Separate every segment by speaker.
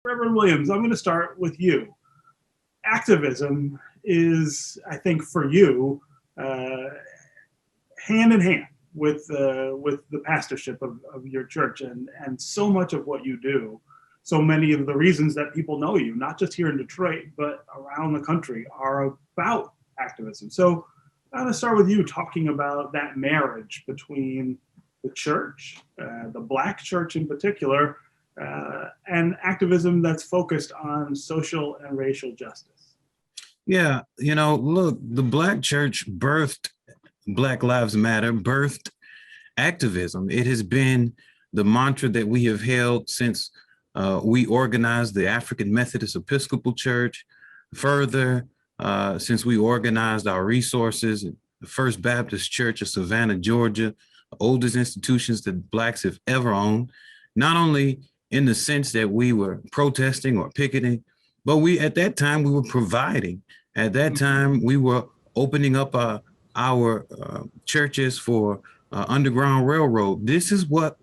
Speaker 1: Reverend Williams, I'm going to start with you. Activism is, I think, for you, uh, hand in hand with the pastorship of your church, and so much of what you do. So many of the reasons that people know you, not just here in Detroit, but around the country, are about activism. So I'm going to start with you talking about that marriage between the church, the Black church in particular, and activism that's focused on social and racial justice.
Speaker 2: Yeah, look, the Black church birthed Black Lives Matter, birthed activism. It has been the mantra that we have held since we organized the African Methodist Episcopal Church. Further, since we organized our resources, the First Baptist Church of Savannah, Georgia, the oldest institutions that Blacks have ever owned, not only in the sense that we were protesting or picketing, but at that time, we were providing. At that time, we were opening up our churches for Underground Railroad. This is what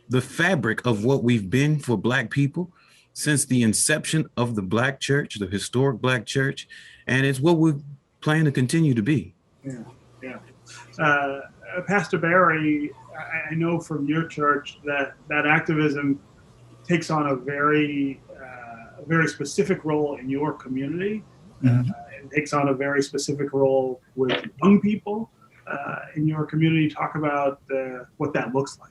Speaker 2: the fabric of what we've been for Black people since the inception of the Black church, the historic Black church, and it's what we plan to continue to be.
Speaker 1: Yeah, yeah. Pastor Barry, I know from your church that activism takes on a very specific role in your community.
Speaker 3: Mm-hmm.
Speaker 1: It takes on a very specific role with young people in your community. Talk about what that looks like.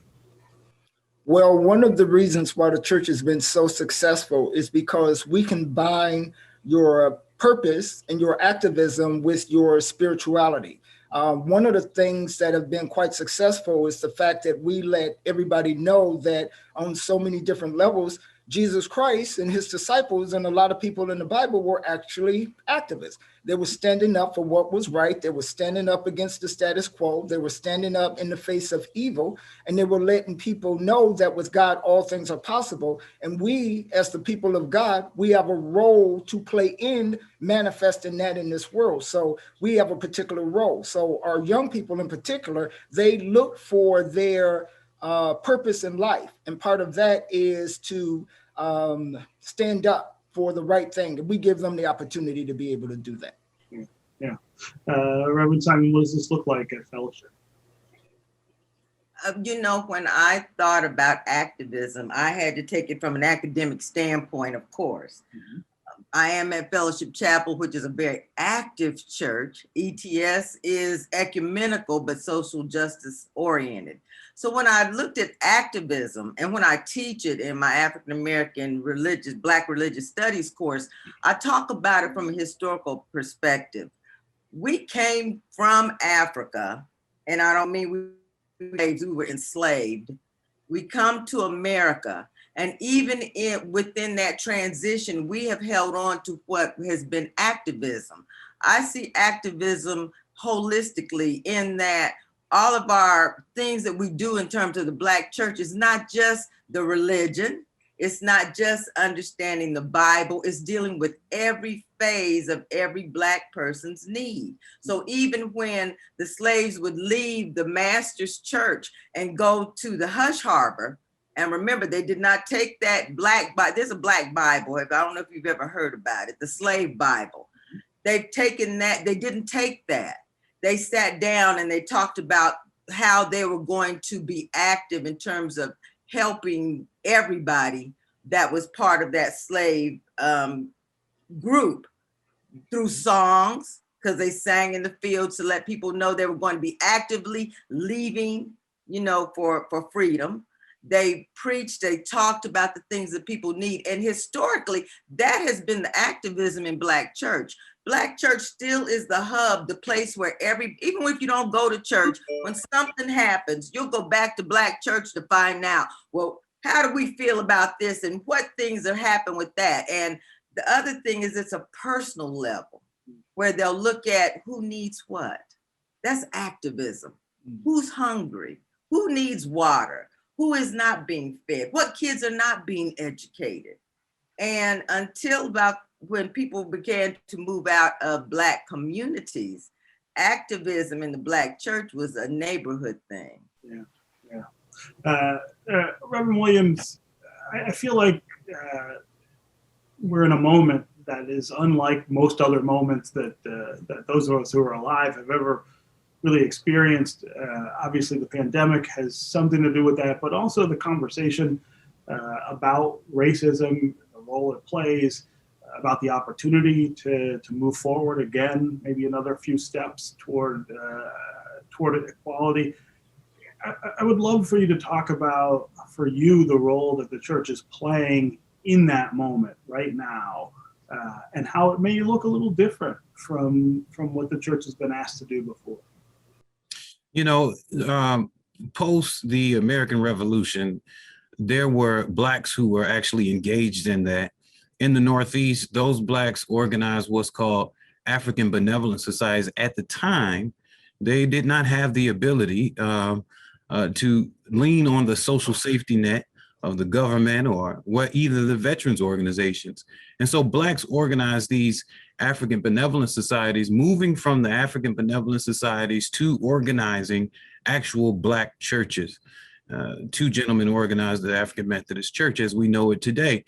Speaker 3: Well, one of the reasons why the church has been so successful is because we combine your purpose and your activism with your spirituality. One of the things that have been quite successful is the fact that we let everybody know that on so many different levels, Jesus Christ and his disciples and a lot of people in the Bible were actually activists. They were standing up for what was right. They were standing up against the status quo. They were standing up in the face of evil, and they were letting people know that with God, all things are possible. And we, as the people of God, we have a role to play in manifesting that in this world. So we have a particular role. So our young people in particular, they look for their purpose in life. And part of that is to stand up for the right thing. And we give them the opportunity to be able to do that.
Speaker 1: Yeah. Reverend Simon, what does this look like at Fellowship?
Speaker 4: When I thought about activism, I had to take it from an academic standpoint, of course. Mm-hmm. I am at Fellowship Chapel, which is a very active church. ETS is ecumenical, but social justice oriented. So when I looked at activism and when I teach it in my African-American Black religious studies course, I talk about it from a historical perspective. We came from Africa, and I don't mean we were enslaved. We come to America. And even within that transition, we have held on to what has been activism. I see activism holistically in that all of our things that we do in terms of the Black church is not just the religion. It's not just understanding the Bible. It's dealing with every phase of every Black person's need. So even when the slaves would leave the master's church and go to the hush harbor, and remember, they did not take that Black Bible. There's a Black Bible. I don't know if you've ever heard about it, the slave Bible. They've taken that. They didn't take that. They sat down and they talked about how they were going to be active in terms of helping everybody that was part of that slave group through songs, because they sang in the fields to let people know they were going to be actively leaving, for freedom. They preached, they talked about the things that people need. And historically, that has been the activism in Black church. Black church still is the hub, the place where even if you don't go to church, when something happens, you'll go back to Black church to find out, well, how do we feel about this and what things have happened with that? And the other thing is it's a personal level where they'll look at who needs what. That's activism. Who's hungry? Who needs water? Who is not being fed? What kids are not being educated? And until about when people began to move out of Black communities, activism in the Black church was a neighborhood thing.
Speaker 1: Yeah. Reverend Williams, I feel like we're in a moment that is unlike most other moments that that those of us who are alive have ever really experienced. Obviously, the pandemic has something to do with that, but also the conversation about racism, the role it plays, about the opportunity to move forward again, maybe another few steps toward equality. I would love for you to talk about, for you, the role that the church is playing in that moment right now, and how it may look a little different from what the church has been asked to do before.
Speaker 2: You know, post the American Revolution, there were Blacks who were actually engaged in that. In the Northeast, those Blacks organized what's called African Benevolent Societies. At the time, they did not have the ability to lean on the social safety net of the government or what either the veterans organizations. And so Blacks organized these African Benevolent Societies, moving from the African Benevolent Societies to organizing actual Black churches. Two gentlemen organized the African Methodist Church as we know it today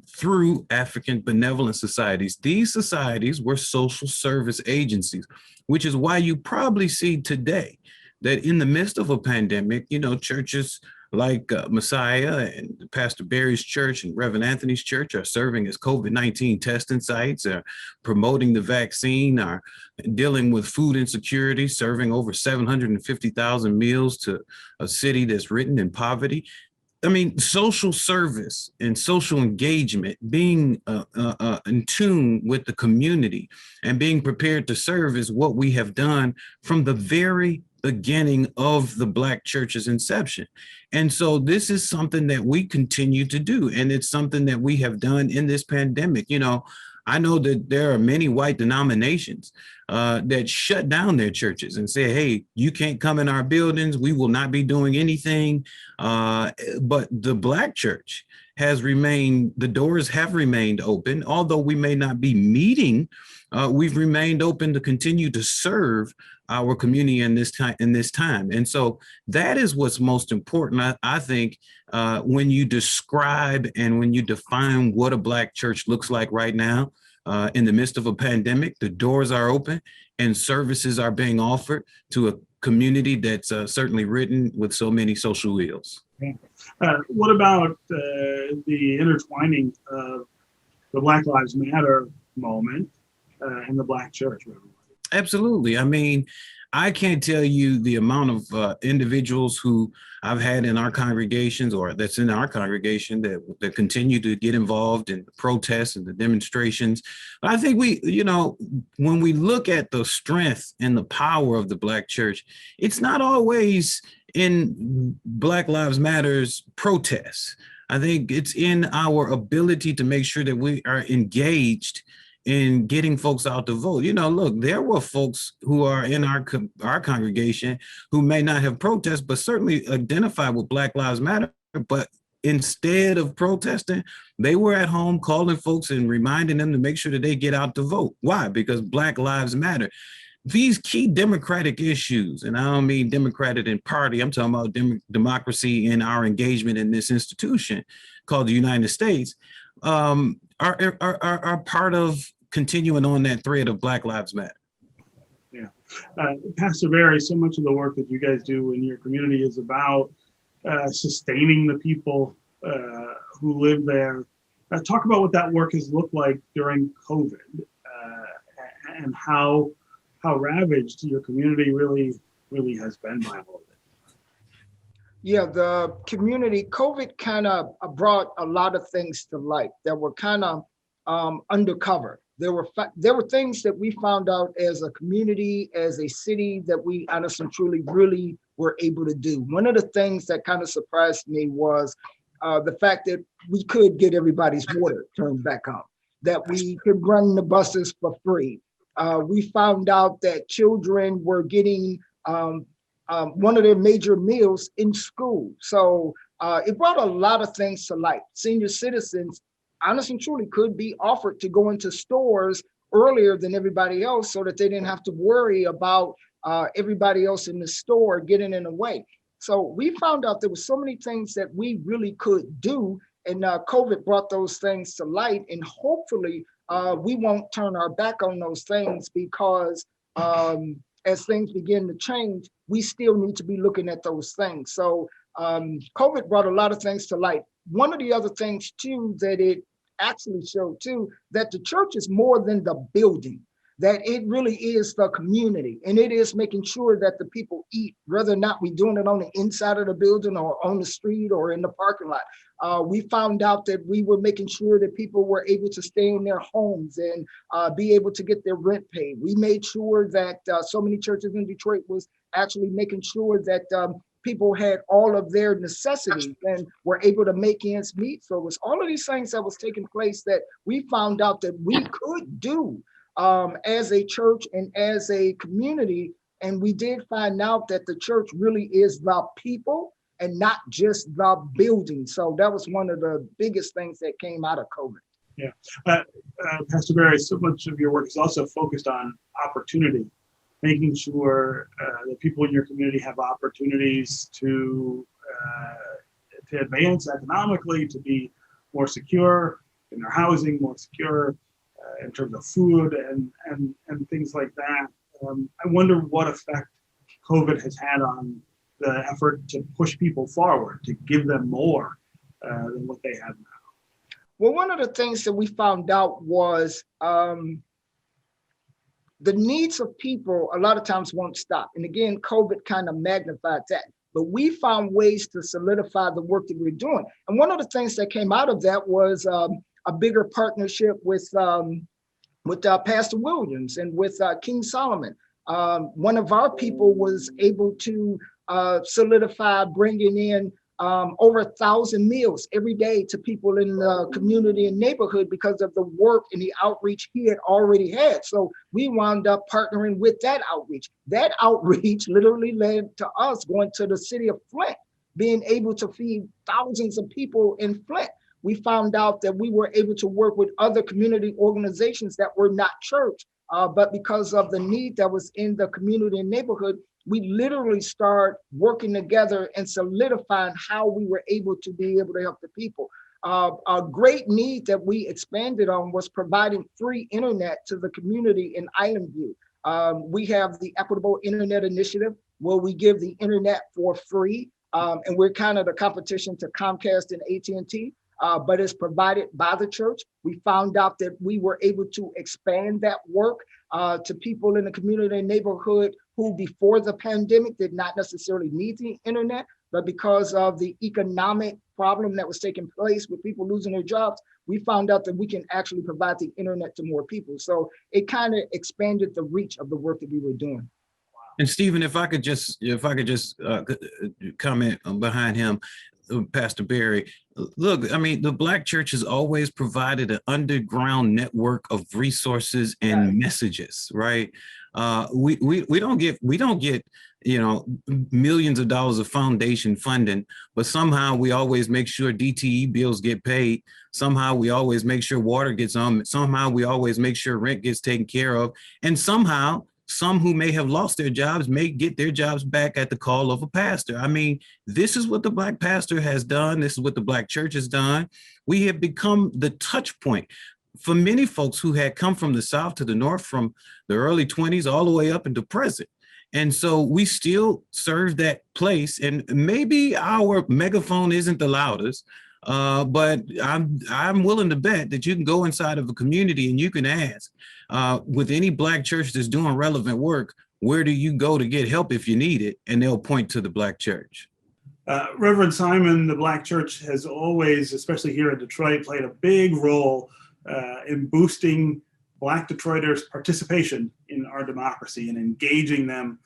Speaker 2: through African Benevolent Societies. These societies were social service agencies, which is why you probably see today that in the midst of a pandemic, you know, churches like Messiah and Pastor Barry's church and Reverend Anthony's church are serving as COVID-19 testing sites, are promoting the vaccine, are dealing with food insecurity, serving over 750,000 meals to a city that's written in poverty. I mean, social service and social engagement, being in tune with the community and being prepared to serve is what we have done from the very beginning of the Black church's inception. And so this is something that we continue to do. And it's something that we have done in this pandemic. You know, I know that there are many white denominations that shut down their churches and say, hey, you can't come in our buildings. We will not be doing anything. But the Black church has remained, the doors have remained open. Although we may not be meeting, we've remained open to continue to serve our community in this time. And so that is what's most important, I think, when you describe and when you define what a Black church looks like right now. In the midst of a pandemic, the doors are open and services are being offered to a community that's certainly written with so many social ills.
Speaker 1: What about the intertwining of the Black Lives Matter moment and the Black church?
Speaker 2: Absolutely. I mean, I can't tell you the amount of individuals who I've had in our congregations or that's in our congregation that continue to get involved in the protests and the demonstrations. But I think we, you know, when we look at the strength and the power of the Black church, it's not always in Black Lives Matter's protests. I think it's in our ability to make sure that we are engaged in getting folks out to vote. You know, look, there were folks who are in our congregation who may not have protested, but certainly identified with Black Lives Matter. But instead of protesting, they were at home calling folks and reminding them to make sure that they get out to vote. Why? Because Black Lives Matter. These key democratic issues, and I don't mean democratic in party, I'm talking about democracy in our engagement in this institution called the United States, are part of continuing on that thread of Black Lives Matter.
Speaker 1: Yeah. Pastor Barry, so much of the work that you guys do in your community is about sustaining the people who live there. Talk about what that work has looked like during COVID and how ravaged your community really has been by all of it.
Speaker 3: Yeah, the community, COVID kind of brought a lot of things to light that were kind of undercover. There were things that we found out as a community, as a city, that we honestly truly really were able to do. One of the things that kind of surprised me was the fact that we could get everybody's water turned back on, that we could run the buses for free. We found out that children were getting one of their major meals in school. So it brought a lot of things to light. Senior citizens, honestly and truly, could be offered to go into stores earlier than everybody else so that they didn't have to worry about everybody else in the store getting in the way. So we found out there were so many things that we really could do And COVID brought those things to light, and hopefully we won't turn our back on those things, because as things begin to change, we still need to be looking at those things. So COVID brought a lot of things to light. One of the other things too that it actually showed too, that the church is more than the building, that it really is the community, and it is making sure that the people eat, whether or not we're doing it on the inside of the building or on the street or in the parking lot. We found out that we were making sure that people were able to stay in their homes and be able to get their rent paid. We made sure that so many churches in Detroit was actually making sure that people had all of their necessities and were able to make ends meet. So it was all of these things that was taking place that we found out that we could do as a church and as a community. And we did find out that the church really is the people and not just the building. So that was one of the biggest things that came out of COVID.
Speaker 1: Yeah. Pastor Barry, so much of your work is also focused on opportunity, making sure that people in your community have opportunities to advance economically, to be more secure in their housing, more secure in terms of food and things like that. I wonder what effect COVID has had on the effort to push people forward, to give them more than what they have now.
Speaker 3: Well, one of the things that we found out was the needs of people a lot of times won't stop. And again, COVID kind of magnified that. But we found ways to solidify the work that we're doing. And one of the things that came out of that was a bigger partnership with Pastor Williams and with King Solomon. One of our people was able to solidify bringing in over 1,000 meals every day to people in the community and neighborhood because of the work and the outreach he had already had. So we wound up partnering with that outreach. That outreach literally led to us going to the city of Flint, being able to feed thousands of people in Flint. We found out that we were able to work with other community organizations that were not church, but because of the need that was in the community and neighborhood, we literally start working together and solidifying how we were able to be able to help the people. A great need that we expanded on was providing free internet to the community in Island View. We have the Equitable Internet Initiative where we give the internet for free, and we're kind of the competition to Comcast and AT&T. But it's provided by the church. We found out that we were able to expand that work to people in the community and neighborhood who before the pandemic did not necessarily need the internet, but because of the economic problem that was taking place with people losing their jobs, we found out that we can actually provide the internet to more people. So it kind of expanded the reach of the work that we were doing.
Speaker 2: And Stephen, if I could just comment behind him, Pastor Barry, look, I mean, the Black church has always provided an underground network of resources and messages, right? We don't get millions of dollars of foundation funding, but somehow we always make sure DTE bills get paid. Somehow we always make sure water gets on. Somehow we always make sure rent gets taken care of. And somehow some who may have lost their jobs may get their jobs back at the call of a pastor. I mean, this is what the Black pastor has done. This is what the Black church has done. We have become the touch point for many folks who had come from the South to the North from the early 20s all the way up into present. And so we still serve that place. And maybe our megaphone isn't the loudest, but I'm willing to bet that you can go inside of a community and you can ask with any Black church that's doing relevant work, where do you go to get help if you need it? And they'll point to the Black church.
Speaker 1: Reverend Simon, the Black church has always, especially here in Detroit, played a big role in boosting Black Detroiters' participation in our democracy and engaging them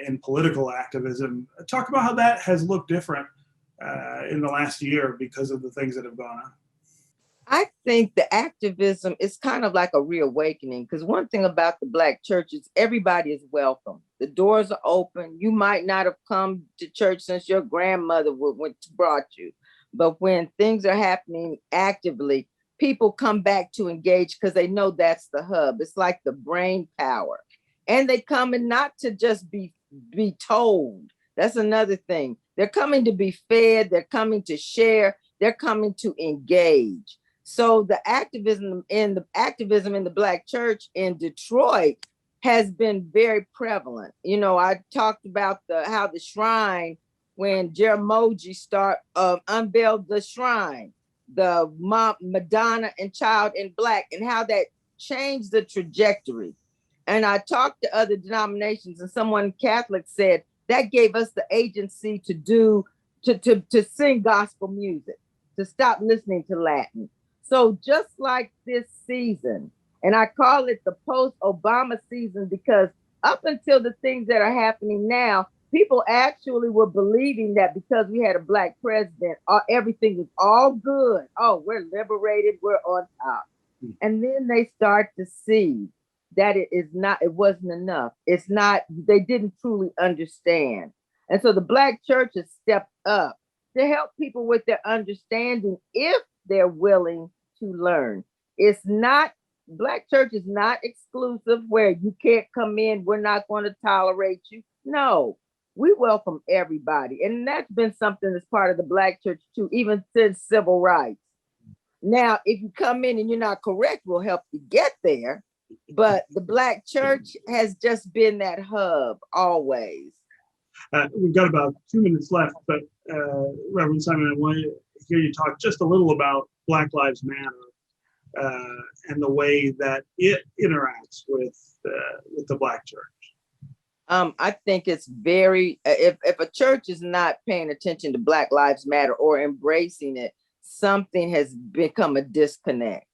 Speaker 1: in political activism. Talk about how that has looked different in the last year because of the things that have gone on.
Speaker 4: I think the activism is kind of like a reawakening, because one thing about the Black church is everybody is welcome. The doors are open. You might not have come to church since your grandmother brought you, but when things are happening actively, people come back to engage because they know that's the hub. It's like the brain power. And they come in not to just be told. That's another thing. They're coming to be fed. They're coming to share.
Speaker 5: They're coming to engage. So the activism in the Black church in Detroit has been very prevalent. You know, I talked about how the shrine, when Jeramogi unveiled the shrine, the Madonna and Child in Black, and how that changed the trajectory. And I talked to other denominations, and someone Catholic said that gave us the agency to sing gospel music, to stop listening to Latin. So just like this season, and I call it the post-Obama season, because up until the things that are happening now, people actually were believing that because we had a Black president, everything was all good. Oh, we're liberated, we're on top. And then they start to see that it wasn't enough. It's not, they didn't truly understand. And so the Black church has stepped up to help people with their understanding if they're willing to learn. It's not, Black church is not exclusive where you can't come in, we're not going to tolerate you. No, we welcome everybody. And that's been something that's part of the Black church too, even since civil rights. Now, if you come in and you're not correct, we'll help you get there. But the Black church has just been that hub always.
Speaker 1: We've got about 2 minutes left, but Reverend Simon, I want to hear you talk just a little about Black Lives Matter and the way that it interacts with the Black church.
Speaker 5: I think it's very, if a church is not paying attention to Black Lives Matter or embracing it, something has become a disconnect.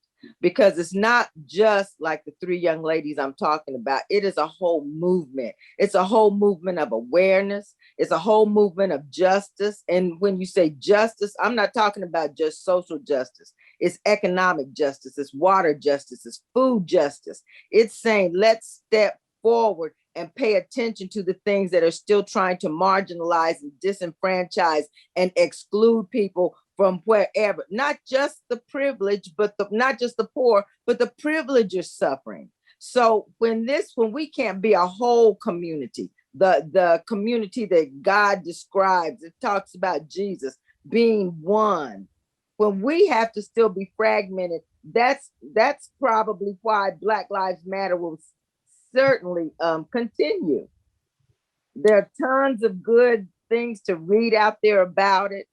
Speaker 5: Because it's not just like the 3 young ladies I'm talking about. It is a whole movement. It's a whole movement of awareness. It's a whole movement of justice. And when you say justice, I'm not talking about just social justice. It's economic justice. It's water justice. It's food justice. It's saying, let's step forward and pay attention to the things that are still trying to marginalize and disenfranchise and exclude people from wherever, not just the privileged, but not just the poor, but the privileged are suffering. So when we can't be a whole community, the community that God describes, it talks about Jesus being one. When we have to still be fragmented, that's probably why Black Lives Matter will certainly continue. There are tons of good things to read out there about it.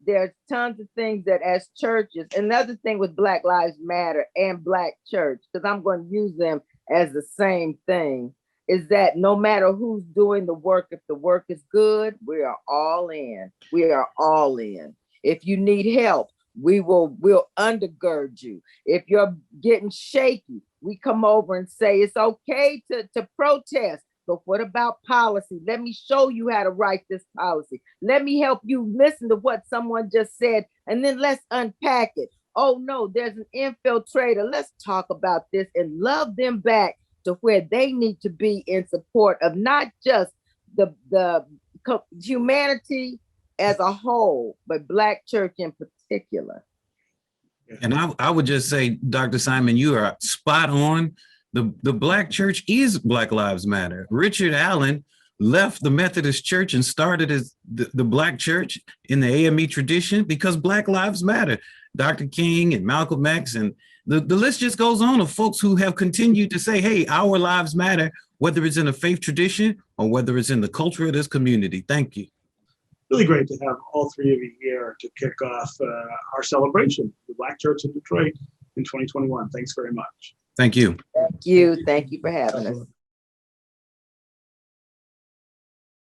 Speaker 5: There's tons of things that as churches, another thing with Black Lives Matter and Black church, because I'm going to use them as the same thing, is that no matter who's doing the work, if the work is good, we are all in. We are all in. If you need help, we'll undergird you. If you're getting shaky, we come over and say it's okay to protest. But what about policy? Let me show you how to write this policy. Let me help you listen to what someone just said, and then let's unpack it. Oh no, there's an infiltrator. Let's talk about this and love them back to where they need to be in support of not just the humanity as a whole, but Black church in particular.
Speaker 2: And I would just say, Dr. Simon, you are spot on. The Black church is Black Lives Matter. Richard Allen left the Methodist Church and started the Black church in the AME tradition because Black Lives Matter. Dr. King and Malcolm X, and the list just goes on of folks who have continued to say, hey, our lives matter, whether it's in a faith tradition or whether it's in the culture of this community. Thank you.
Speaker 1: Really great to have all 3 of you here to kick off our celebration, the Black Church of Detroit in 2021. Thanks very much.
Speaker 2: Thank you.
Speaker 5: Thank you. Thank you for having us.